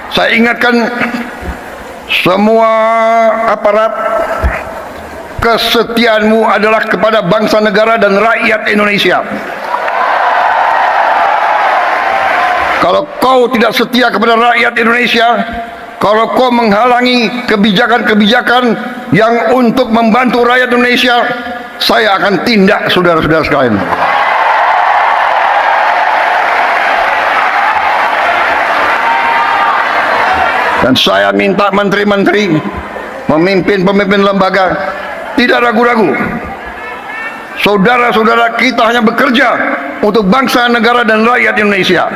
Saya ingatkan semua aparat, kesetiaanmu adalah kepada bangsa negara dan rakyat Indonesia. Kalau kau tidak setia kepada rakyat Indonesia, kalau kau menghalangi kebijakan-kebijakan yang untuk membantu rakyat Indonesia, saya akan tindak, saudara-saudara sekalian. Dan saya minta menteri-menteri, pemimpin-pemimpin lembaga, tidak ragu-ragu. Saudara-saudara kita hanya bekerja untuk bangsa, negara, dan rakyat Indonesia.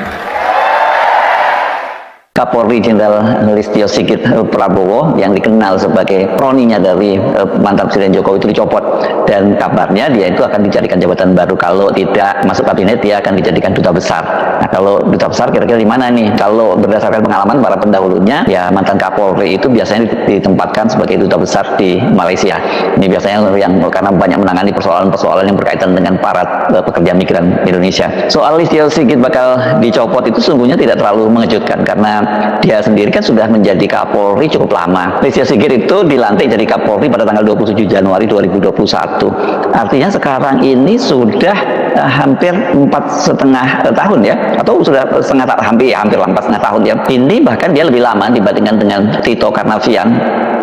Kapolri Jenderal Listio Sigit Prabowo yang dikenal sebagai kroninya dari mantan Presiden Jokowi itu dicopot, dan kabarnya dia itu akan dijadikan jabatan baru. Kalau tidak masuk kabinet, dia akan dijadikan duta besar. Nah, kalau duta besar kira-kira di mana nih? Kalau berdasarkan pengalaman para pendahulunya, ya mantan Kapolri itu biasanya ditempatkan sebagai duta besar di Malaysia. Ini biasanya yang karena banyak menangani persoalan-persoalan yang berkaitan dengan para pekerja migran Indonesia. Soal Listio Sigit bakal dicopot itu sungguhnya tidak terlalu mengejutkan, karena dia sendiri kan sudah menjadi Kapolri cukup lama. Listio Sigit itu dilantik jadi Kapolri pada tanggal 27 Januari 2021. Artinya sekarang ini sudah hampir 4,5 tahun ya, atau sudah hampir 4,5 tahun ya. Ini bahkan dia lebih lama dibandingkan dengan Tito Karnavian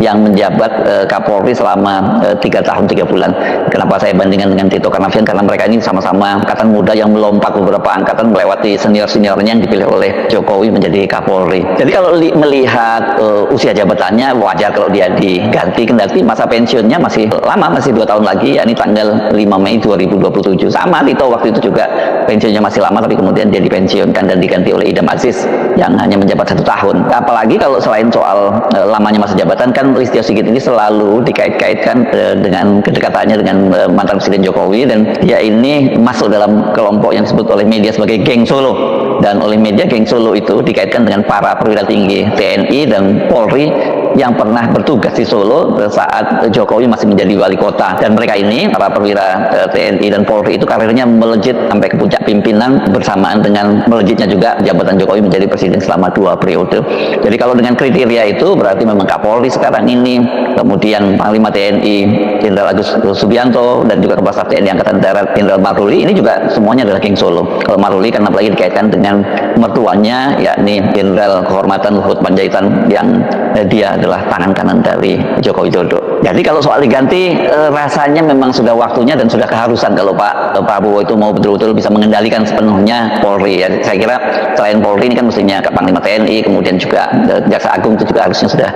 yang menjabat Kapolri selama 3 tahun 3 bulan. Kenapa saya bandingkan dengan Tito Karnavian? Karena mereka ini sama-sama angkatan muda yang melompat beberapa angkatan melewati senior-seniornya yang dipilih oleh Jokowi menjadi Kapolri. Jadi kalau melihat usia jabatannya wajar kalau dia diganti, kendati masa pensiunnya masih lama, masih 2 tahun lagi, yakni tanggal 5 Mei 2027. Sama Tito waktu itu juga pensiunnya masih lama, tapi kemudian dia dipensiunkan dan diganti oleh Idam Aziz yang hanya menjabat 1 tahun. Apalagi kalau selain soal lamanya masa jabatan, kan Listio Sigit ini selalu dikait-kaitkan dengan kedekatannya dengan mantan Presiden Jokowi, dan dia ini masuk dalam kelompok yang disebut oleh media sebagai geng Solo, dan oleh media geng Solo itu dikaitkan dengan para perwira tinggi TNI dan Polri yang pernah bertugas di Solo saat Jokowi masih menjadi wali kota. Dan mereka ini, para perwira TNI dan Polri itu karirnya melejit sampai ke puncak pimpinan bersamaan dengan melejitnya juga jabatan Jokowi menjadi presiden selama 2 periode. Jadi kalau dengan kriteria itu berarti memang Kapolri sekarang ini, kemudian Panglima TNI Jenderal Agus Subianto, dan juga Kepala Staf TNI Angkatan Darat Jenderal Maruli, ini juga semuanya adalah geng Solo. Kalau Maruli kan apalagi dikaitkan dengan mertuanya, yakni Jenderal Kehormatan Luhut Panjaitan, yang dia adalah tangan kanan dari Joko Widodo. Jadi kalau soal diganti, rasanya memang sudah waktunya dan sudah keharusan kalau Pak Prabowo itu mau betul-betul bisa mengendalikan sepenuhnya Polri. Ya, saya kira selain Polri ini kan mestinya Panglima TNI, kemudian juga Jaksa Agung itu juga harusnya sudah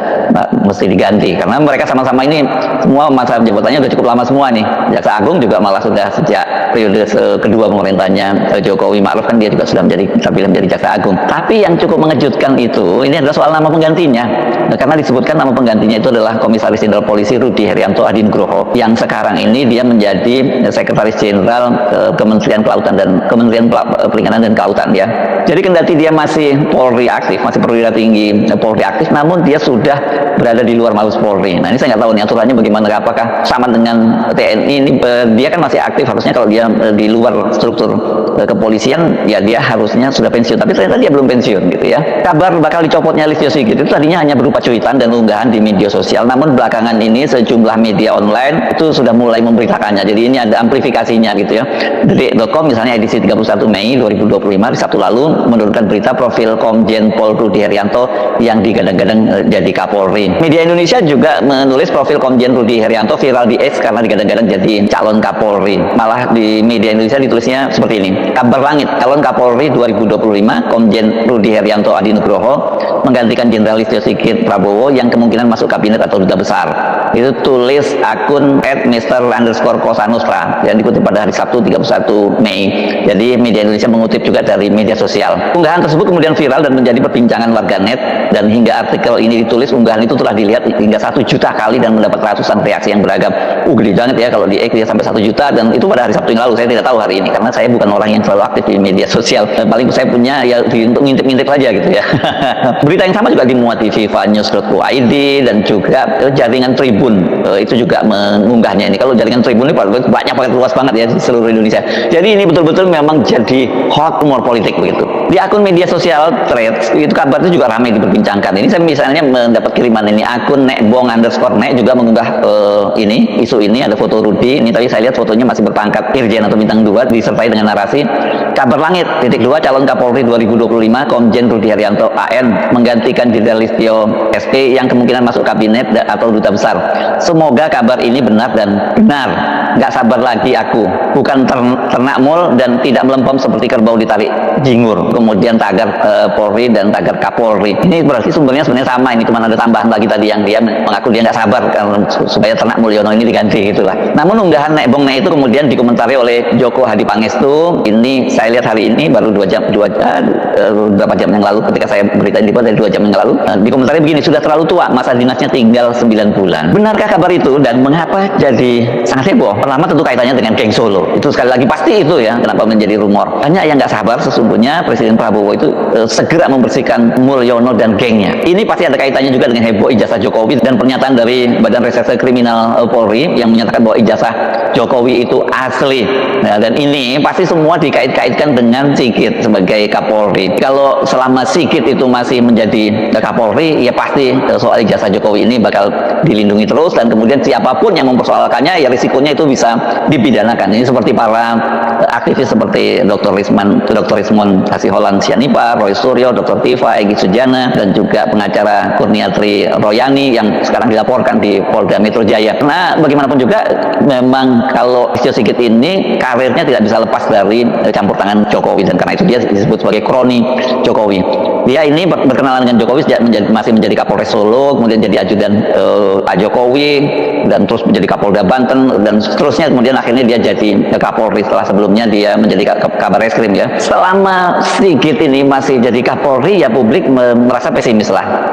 mesti diganti, karena mereka sama-sama ini semua masa jabatannya sudah cukup lama semua nih. Jaksa Agung juga malah sudah sejak periode kedua pemerintahnya Jokowi Ma'ruf kan dia juga sudah terpilih menjadi Jaksa Agung. Tapi yang cukup mengejutkan itu ini adalah soal nama penggantinya. Karena disebutkan nama penggantinya itu adalah Komisaris Jenderal Polisi Rudi Herianto Adinugroho, yang sekarang ini dia menjadi Sekretaris Jenderal Kementerian Kelautan dan Kementerian Perikanan dan Kelautan ya. Jadi kendati dia masih Polri aktif, masih perwira tinggi Polri aktif, namun dia sudah berada di luar Mabes Polri. Nah ini saya nggak tahu nih aturannya bagaimana, apakah sama dengan TNI ini, dia kan masih aktif, harusnya kalau dia di luar struktur kepolisian ya dia harusnya sudah pensiun, tapi ternyata dia belum pensiun gitu ya. Kabar bakal dicopotnya Listio Sigit itu tadinya hanya berupa cuitan dan unggahan di media sosial, namun belakangan ini sejumlah media online itu sudah mulai memberitakannya. Jadi ini ada amplifikasinya gitu ya. Detik.com misalnya edisi 31 Mei 2025 di Sabtu lalu menurunkan berita profil Komjen Pol Rudi Herianto yang digadang-gadang jadi Kapolri. Media Indonesia juga menulis profil Komjen Rudi Herianto viral di X karena digadang-gadang jadi calon Kapolri. Malah di media Indonesia ditulisnya seperti ini: kabar langit, calon Kapolri 2025 Komjen Rudi Herianto Adinugroho menggantikan Jenderal Listio Sigit Prabowo yang kemungkinan masuk kabinet atau duta besar. Itu tulis akun @Mr_Kosanostra yang dikutip pada hari Sabtu 31 Mei. Jadi media Indonesia mengutip juga dari media sosial. Unggahan tersebut kemudian viral dan menjadi perbincangan warganet, dan hingga artikel ini ditulis unggahan itu telah dilihat hingga 1 juta kali dan mendapat ratusan reaksi yang beragam. Gede banget ya kalau di X dia sampai 1 juta, dan itu pada hari Sabtu yang lalu. Saya tidak tahu hari ini karena saya bukan orang yang selalu aktif di media sosial. Paling saya punya ya untuk ngintip-ngintip saja gitu ya. Berita yang sama juga dimuat di vivanews.co.id dan juga jaringan Tribun itu juga mengunggahnya ini. Kalau jaringan Tribun ini banyak banget, luas banget ya di seluruh Indonesia. Jadi ini betul-betul memang jadi hot rumor politik begitu. Di akun media sosial Threads itu kabar itu juga ramai diperbincangkan. Ini saya misalnya mendapat kiriman ini akun nekbong_nek juga mengunggah ini isu ini, ada foto Rudi ini, tapi saya lihat fotonya masih berpangkat Irjen atau bintang 2 disertai dengan narasi kabar langit _2 calon Kapolri 2025 Komjen Rudi Haryanto AN menggantikan Jenderal Listio SP yang kemungkinan masuk kabinet atau duta besar. Semoga kabar ini benar dan benar. Nggak sabar lagi aku, bukan ternak mul dan tidak melempem seperti kerbau ditarik jingur. Kemudian tagar Polri dan tagar Kapolri. Ini berarti sumbernya sebenarnya sama, ini cuma ada tambahan lagi tadi yang dia mengaku dia nggak sabar supaya ternak Mulyono ini diganti gitulah. Namun unggahan nekbongnya itu kemudian dikomentari oleh Joko Hadi Pangestu. Ini saya lihat hari ini baru beberapa jam yang lalu ketika saya berita ini dari 2 jam yang lalu. Dikomentari begini, sudah terlalu tua, masa dinasnya tinggal 9 bulan. Benarkah kabar itu dan mengapa jadi sangat heboh? Pertama tentu kaitannya dengan geng Solo. Itu sekali lagi pasti itu ya, kenapa menjadi rumor. Banyak yang nggak sabar sesungguhnya Presiden Prabowo itu segera membersihkan Mulyono dan gengnya. Ini pasti ada kaitannya juga dengan heboh ijazah Jokowi dan pernyataan dari Badan Reserse Kriminal Polri yang menyatakan bahwa ijazah Jokowi itu asli. Nah, dan ini pasti semua dikait-kaitkan dengan Sigit sebagai Kapolri. Kalau selama Sigit itu masih menjadi Kapolri, ya pasti soal ijazah Jokowi ini bakal dilindungi terus dan kemudian siapapun yang mempersoalkannya ya risikonya itu bisa dipidanakan. Ini seperti para aktivis seperti Dr. Rismon Hasiholan Sianipa, Roy Suryo, Dr. Tifa, Egy Sujana, dan juga pengacara Kurniatri Royani yang sekarang dilaporkan di Polda Metro Jaya. Karena bagaimanapun juga memang kalau Listio Sigit ini karirnya tidak bisa lepas dari campur tangan Jokowi dan karena itu dia disebut sebagai kroni Jokowi. Dia ini berkenalan dengan Jokowi masih menjadi Kapolres Solo, kemudian jadi ajudan Pak Jokowi dan terus menjadi Kapolda Banten dan seterusnya, kemudian akhirnya dia jadi Kapolri setelah sebelumnya dia menjadi Kabar Reskrim ya. Selama Sigit ini masih jadi Kapolri ya publik merasa pesimis lah.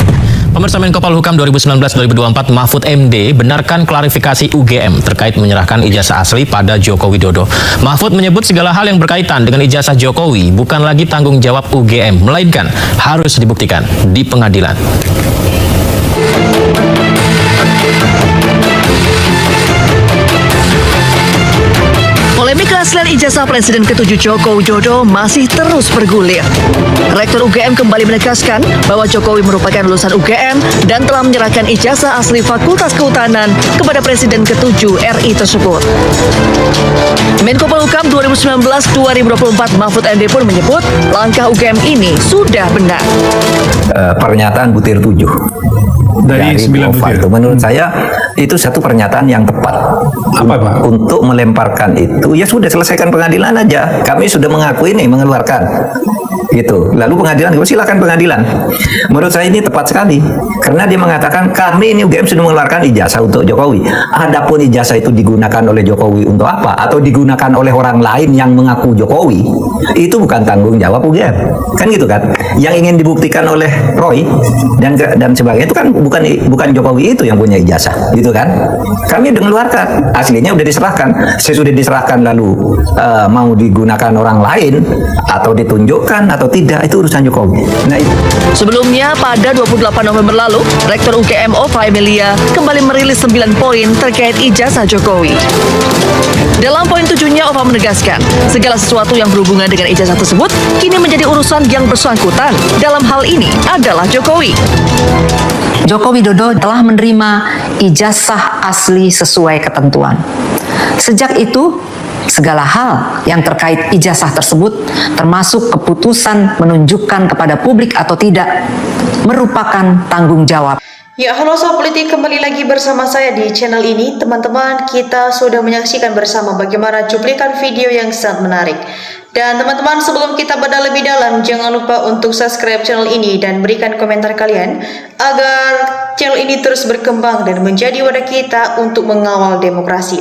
Pemirsa Menko Polhukam 2019-2024 Mahfud MD benarkan klarifikasi UGM terkait menyerahkan ijazah asli pada Joko Widodo. Mahfud menyebut segala hal yang berkaitan dengan ijazah Jokowi bukan lagi tanggung jawab UGM, melainkan harus dibuktikan di pengadilan. Polemik kerahasiaan ijazah Presiden ke-7 Joko Widodo masih terus bergulir. Rektor UGM kembali menegaskan bahwa Jokowi merupakan lulusan UGM dan telah menyerahkan ijazah asli Fakultas Kehutanan kepada Presiden ke-7 RI tersebut. Menko Polhukam 2019-2024 Mahfud MD pun menyebut langkah UGM ini sudah benar. Pernyataan butir 7 dari 9 butir. Menurut saya itu satu pernyataan yang tepat. Apa, Pak? Untuk melemparkan itu ya sudah selesaikan pengadilan aja. Kami sudah mengakui nih mengeluarkan. Gitu. Lalu pengadilan, silakan pengadilan. Menurut saya ini tepat sekali. Karena dia mengatakan kami ini UGM sudah mengeluarkan ijazah untuk Jokowi. Adapun ijazah itu digunakan oleh Jokowi untuk apa atau digunakan oleh orang lain yang mengaku Jokowi, itu bukan tanggung jawab UGM. Kan gitu kan? Yang ingin dibuktikan oleh Roy dan sebagainya itu kan bukan Jokowi itu yang punya ijazah, gitu kan? Kami udah mengeluarkan, aslinya udah diserahkan. Sesudah diserahkan lalu mau digunakan orang lain atau ditunjukkan atau tidak, itu urusan Jokowi. Nah, itu. Sebelumnya pada 28 November lalu, Rektor UGM Ova Emilia kembali merilis 9 poin terkait ijazah Jokowi. Dalam poin 7-nya, Ova menegaskan segala sesuatu yang berhubungan dengan ijazah tersebut kini menjadi urusan yang bersangkutan. Dalam hal ini adalah Jokowi. Joko Widodo telah menerima ijazah asli sesuai ketentuan. Sejak itu, segala hal yang terkait ijazah tersebut, termasuk keputusan menunjukkan kepada publik atau tidak, merupakan tanggung jawab. Ya, halo Sobat Politik, kembali lagi bersama saya di channel ini. Teman-teman, kita sudah menyaksikan bersama bagaimana cuplikan video yang sangat menarik. Dan teman-teman, sebelum kita bedah lebih dalam, jangan lupa untuk subscribe channel ini dan berikan komentar kalian agar channel ini terus berkembang dan menjadi wadah kita untuk mengawal demokrasi.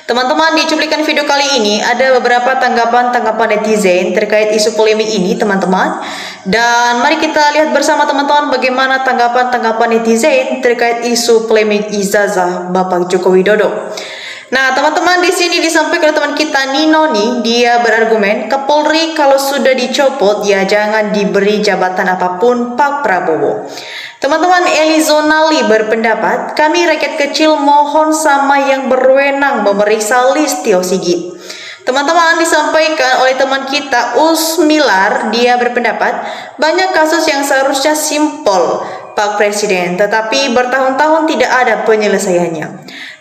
Teman-teman, di cuplikan video kali ini ada beberapa tanggapan netizen terkait isu polemik ini, teman-teman. Dan mari kita lihat bersama teman-teman bagaimana tanggapan netizen terkait isu polemik ijazah Bapak Joko Widodo. Nah, teman-teman, di sini disampaikan oleh teman kita Nino nih, dia berargumen Kapolri kalau sudah dicopot ya jangan diberi jabatan apapun Pak Prabowo. Teman-teman, Elizonali berpendapat, kami rakyat kecil mohon sama yang berwenang memeriksa Listio Sigit. Teman-teman, disampaikan oleh teman kita Usmilar, dia berpendapat banyak kasus yang seharusnya simpel Pak Presiden, tetapi bertahun-tahun tidak ada penyelesaiannya.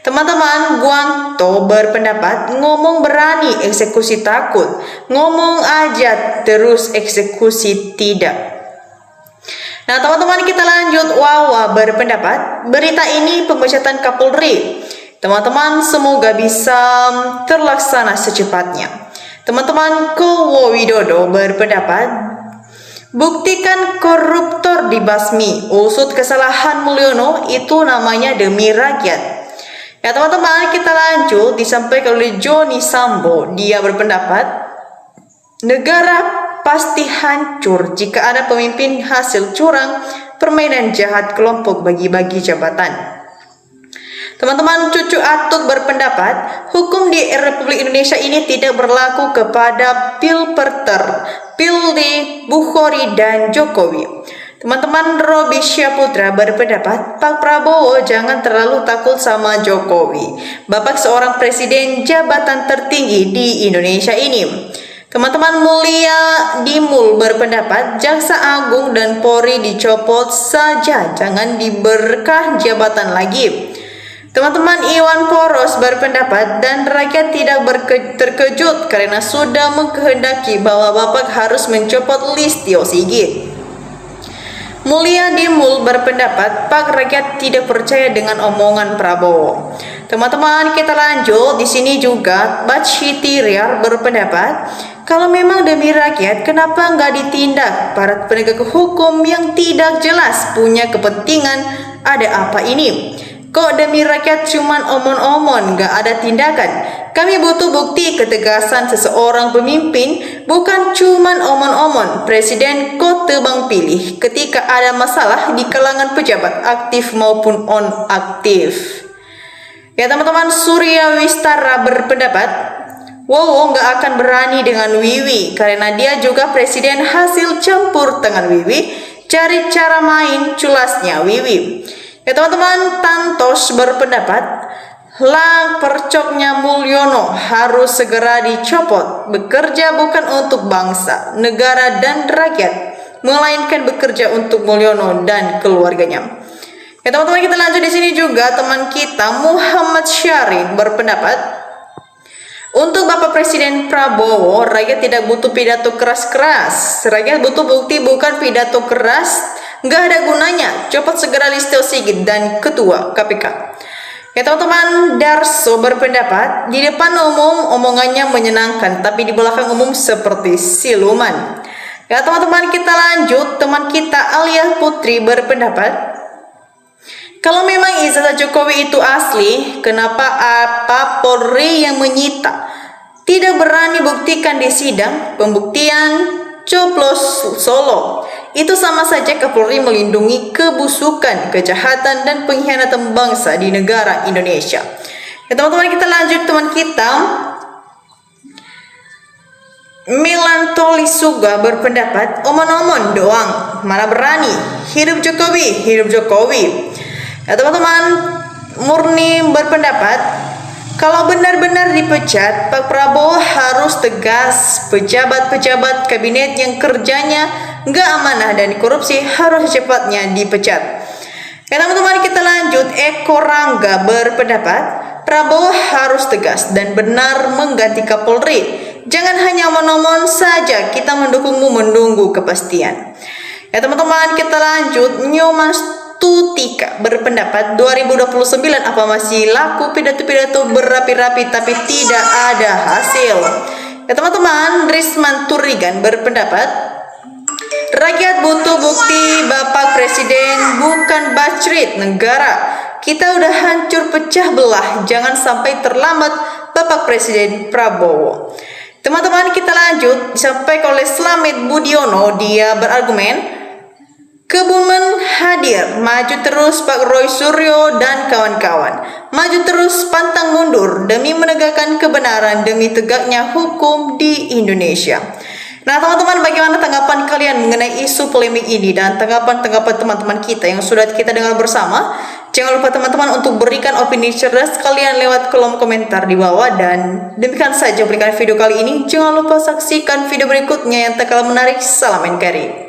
Teman-teman, Guanto berpendapat ngomong berani, eksekusi takut. Ngomong aja terus eksekusi tidak. Nah, teman-teman, kita lanjut. Wawa berpendapat berita ini pemecatan Kapolri. Teman-teman, semoga bisa terlaksana secepatnya. Teman-teman, Kowo Widodo berpendapat buktikan koruptor dibasmi. Usut kesalahan Mulyono itu namanya demi rakyat. Ya teman-teman, kita lanjut. Disampaikan oleh Joni Sambo, dia berpendapat negara pasti hancur jika ada pemimpin hasil curang, permainan jahat kelompok bagi-bagi jabatan. Teman-teman, Cucu Atuk berpendapat hukum di Republik Indonesia ini tidak berlaku kepada Pilperter, Pildi, Bukhari, dan Jokowi. Teman-teman, Robi Syaputra berpendapat Pak Prabowo jangan terlalu takut sama Jokowi. Bapak seorang presiden jabatan tertinggi di Indonesia ini. Teman-teman, Mulia Dimul berpendapat Jaksa Agung dan Polri dicopot saja, jangan diberkah jabatan lagi. Teman-teman, Iwan Poros berpendapat dan rakyat tidak terkejut karena sudah mengkehendaki bahwa Bapak harus mencopot Listio Sigit. Mulia Dimul berpendapat Pak rakyat tidak percaya dengan omongan Prabowo. Teman-teman, kita lanjut. Di sini juga Bachiti Riar berpendapat kalau memang demi rakyat, kenapa nggak ditindak para penegak hukum yang tidak jelas punya kepentingan? Ada apa ini? Kok demi rakyat cuman omon-omon, nggak ada tindakan? Kami butuh bukti ketegasan seseorang pemimpin, bukan cuman omon-omon. Presiden kok tebang pilih ketika ada masalah di kalangan pejabat aktif maupun non-aktif. Ya teman-teman, Surya Wistara berpendapat Wowo nggak akan berani dengan Wiwi karena dia juga presiden hasil campur tangan Wiwi, cari cara main culasnya Wiwi. Ya teman-teman, Tantos berpendapat percoknya Mulyono harus segera dicopot. Bekerja bukan untuk bangsa, negara, dan rakyat, melainkan bekerja untuk Mulyono dan keluarganya. Ya teman-teman, kita lanjut di sini juga. Teman kita Muhammad Syarif berpendapat untuk Bapak Presiden Prabowo, rakyat tidak butuh pidato keras-keras. Rakyat butuh bukti, bukan pidato keras. Nggak ada gunanya. Copot segera Listio Sigit dan Ketua KPK. Ya teman-teman, Darso berpendapat di depan umum omongannya menyenangkan, tapi di belakang umum seperti siluman. Ya teman-teman, kita lanjut. Teman kita Alia Putri berpendapat kalau memang ijazah Jokowi itu asli, kenapa Polri yang menyita tidak berani buktikan di sidang pembuktian coblos Solo? Itu sama saja Kapolri melindungi kebusukan, kejahatan, dan pengkhianatan bangsa di negara Indonesia. Ya teman-teman, kita lanjut. Teman kita Milan Tolisuga berpendapat omon-omon doang, mana berani. Hidup Jokowi, hidup Jokowi. Ya teman-teman, Murni berpendapat kalau benar-benar dipecat, Pak Prabowo harus tegas. Pejabat-pejabat kabinet yang kerjanya nggak amanah dan korupsi harus secepatnya dipecat. Ya teman-teman, kita lanjut. Eko Rangga berpendapat Prabowo harus tegas dan benar mengganti Kapolri. Jangan hanya omon-omon saja, kita mendukungmu menunggu kepastian. Ya teman-teman, kita lanjut. Nyoman Tutika berpendapat 2029 apa masih laku pidato-pidato berapi-rapi tapi tidak ada hasil. Ya teman-teman, Risman Turigan berpendapat rakyat butuh bukti Bapak Presiden, bukan bacrit negara. Kita udah hancur pecah belah, jangan sampai terlambat Bapak Presiden Prabowo. Teman-teman, kita lanjut. Disampaikan oleh Slamet Budiono, dia berargumen Kebumen Hadi dear, maju terus Pak Roy Suryo dan kawan-kawan. Maju terus pantang mundur demi menegakkan kebenaran, demi tegaknya hukum di Indonesia. Nah teman-teman, bagaimana tanggapan kalian mengenai isu polemik ini dan tanggapan-tanggapan teman-teman kita yang sudah kita dengar bersama? Jangan lupa teman-teman untuk berikan opini cerdas kalian lewat kolom komentar di bawah. Dan demikian saja cuplikan video kali ini. Jangan lupa saksikan video berikutnya yang tak kalah menarik. Salam NKRI.